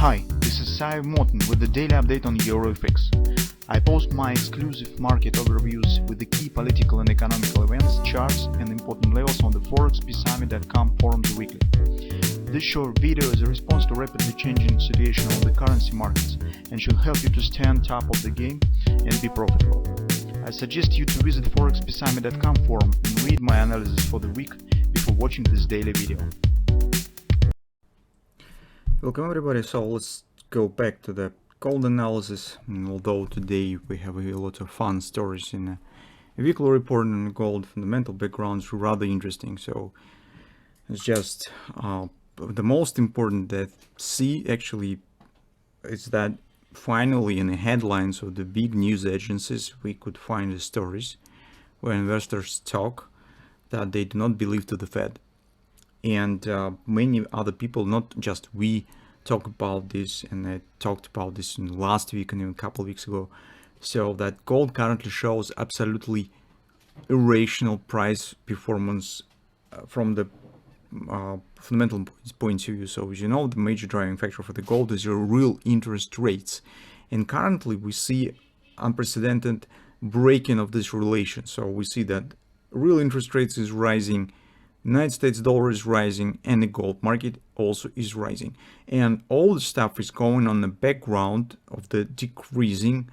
Hi, this is Sive Morten with the daily update on EuroFX. I post my exclusive market overviews with the key political and economical events, charts and important levels on the ForexPeaceArmy.com forums weekly. This short video is a response to rapidly changing situation on the currency markets and should help you to stay on top of the game and be profitable. I suggest you to visit ForexPeaceArmy.com forum and read my analysis for the week before watching this daily video. Welcome everybody, so let's go back to the gold analysis. And although today we have a lot of fun stories in a weekly report on gold, fundamental backgrounds rather interesting. So it's just the most important that see actually is that finally in the headlines of the big news agencies we could find the stories where investors talk that they do not believe to the Fed. And many other people, not just we, talk about this, and I talked about this in last week and even a couple of weeks ago. So that gold currently shows absolutely irrational price performance from the fundamental point of view. So as you know, the major driving factor for the gold is your real interest rates, and currently we see unprecedented breaking of this relation. So we see that real interest rates is rising, United States dollar is rising, and the gold market also is rising. And all the stuff is going on the background of the decreasing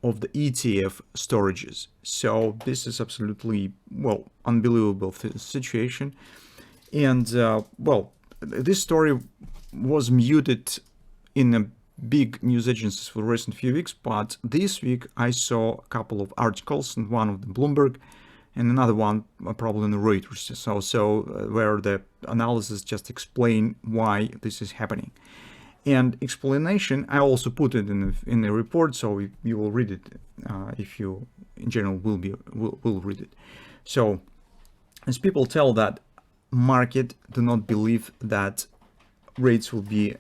of the ETF storages. So this is absolutely, well, unbelievable situation. And, well, this story was muted in a big news agencies for the recent few weeks, but this week I saw a couple of articles, and one of the Bloomberg, and another one probably in the Reuters, so where the analysis just explain why this is happening. And explanation I also put it in the report, so you will read it if you in general will read it. So as people tell that market do not believe that rates will be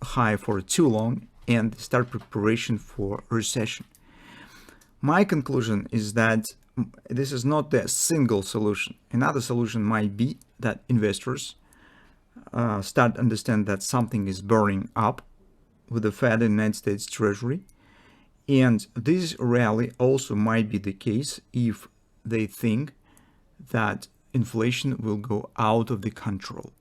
high for too long and start preparation for recession. My conclusion is that this is not the single solution. Another solution might be that investors start to understand that something is burning up with the Fed and United States Treasury. And this rally also might be the case if they think that inflation will go out of the control,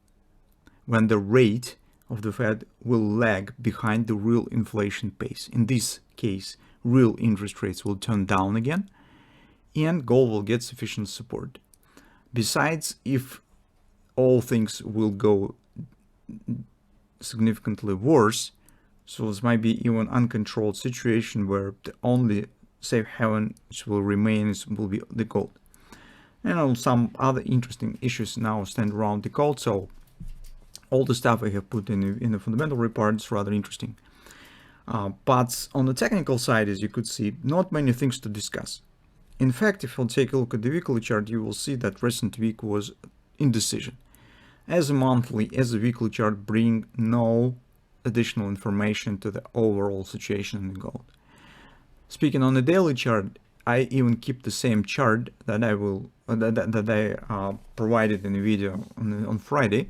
when the rate of the Fed will lag behind the real inflation pace. In this case, real interest rates will turn down again, and gold will get sufficient support. Besides, if all things will go significantly worse, so this might be even uncontrolled situation where the only safe haven which will remain will be the gold. And some other interesting issues now stand around the gold. So all the stuff I have put in the fundamental report is rather interesting. But on the technical side, as you could see, not many things to discuss. In fact, if you take a look at the weekly chart, you will see that recent week was indecision. As a monthly, as a weekly chart bring no additional information to the overall situation in the gold. Speaking on the daily chart, I even keep the same chart that I provided in the video on Friday.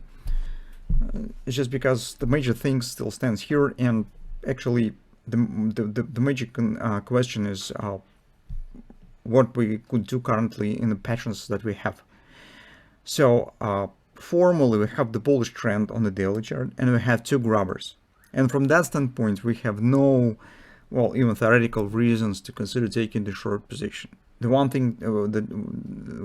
It's just because the major thing still stands here, and actually the major question is what we could do currently in the patterns that we have. So formally we have the bullish trend on the daily chart, and we have two grabbers, and from that standpoint we have no, well, even theoretical reasons to consider taking the short position. The one thing that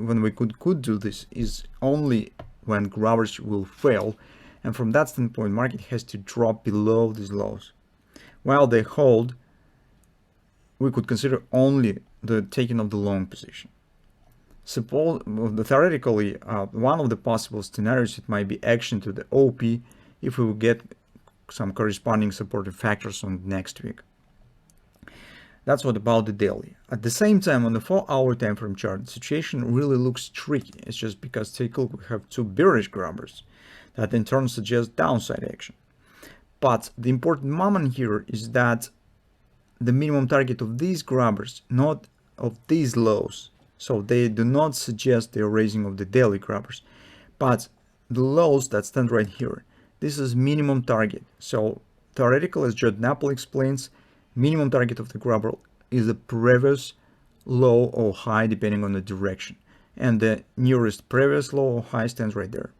when we could do this is only when grabbers will fail, and from that standpoint market has to drop below these lows. While they hold, we could consider only the taking of the long position. Suppose theoretically one of the possible scenarios, it might be action to the OP if we will get some corresponding supportive factors on next week. That's what about the daily. At the same time, on the 4-hour time frame chart, the situation really looks tricky. It's just because take a look, we have two bearish grabbers that in turn suggest downside action. But the important moment here is that the minimum target of these grabbers, not of these lows, so they do not suggest the erasing of the daily grabbers, but the lows that stand right here, this is minimum target. So theoretical, as Judd Napoli explains, minimum target of the grabber is the previous low or high depending on the direction, and the nearest previous low or high stands right there.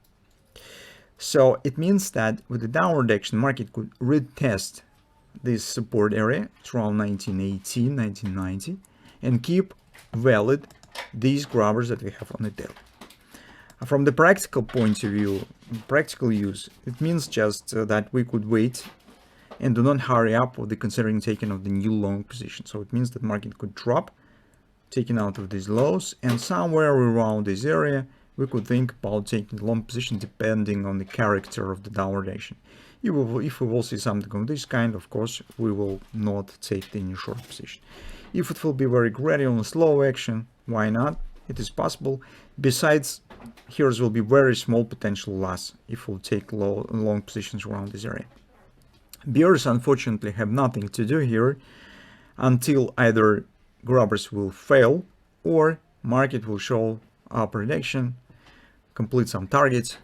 So it means that with the downward action, market could retest this support area, it's around 1918, 1990, and keep valid these grabbers that we have on the daily. From the practical point of view, practical use, it means just that we could wait and do not hurry up with the considering taking of the new long position. So it means that market could drop, taking out of these lows, and somewhere around this area we could think about taking long position depending on the character of the downward action. If we will see something of this kind, of course, we will not take any short position. If it will be very gradual and slow action, why not? It is possible. Besides, here will be very small potential loss if we'll take long positions around this area. Bears unfortunately have nothing to do here until either grabbers will fail or market will show upward action, complete some targets,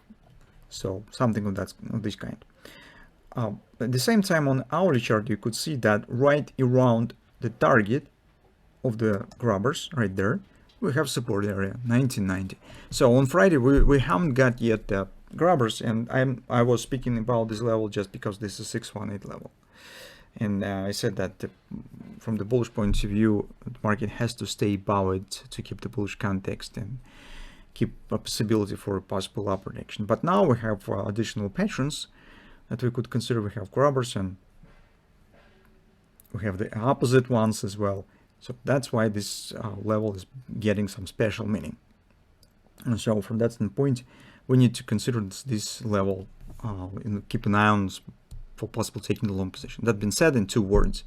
so something of this kind. At the same time, on hourly chart, you could see that right around the target of the grabbers, right there, we have support area 1990. So on Friday we haven't got yet the grabbers, and I was speaking about this level just because this is 618 level, and I said that from the bullish point of view, the market has to stay above it to keep the bullish context and keep a possibility for a possible upward action. But now we have additional patterns that we could consider. We have grabbers and we have the opposite ones as well. So that's why this level is getting some special meaning. And so from that standpoint, we need to consider this level and keep an eye on for possible taking the long position. That being said, in 2 words,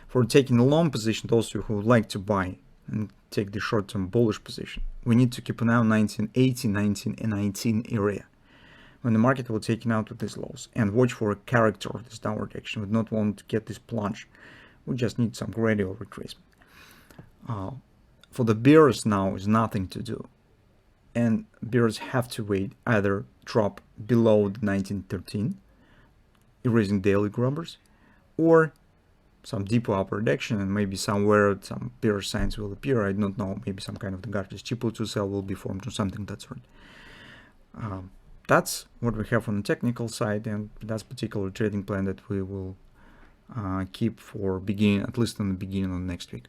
for taking a long position, those who would like to buy and take the short-term bullish position, we need to keep an eye on 1980, 1919 area, when the market will take out with these lows, and watch for a character of this downward action. We do not want to get this plunge. We just need some gradual retracement. For the bears now is nothing to do, and bears have to wait, either drop below the 1913, erasing daily grabbers, or some deeper upward action, and maybe somewhere some bearish signs will appear. I don't know, maybe some kind of the garbage cheapo to sell will be formed or something of that sort. That's what we have on the technical side, and that's particular trading plan that we will keep for beginning, at least in the beginning of next week.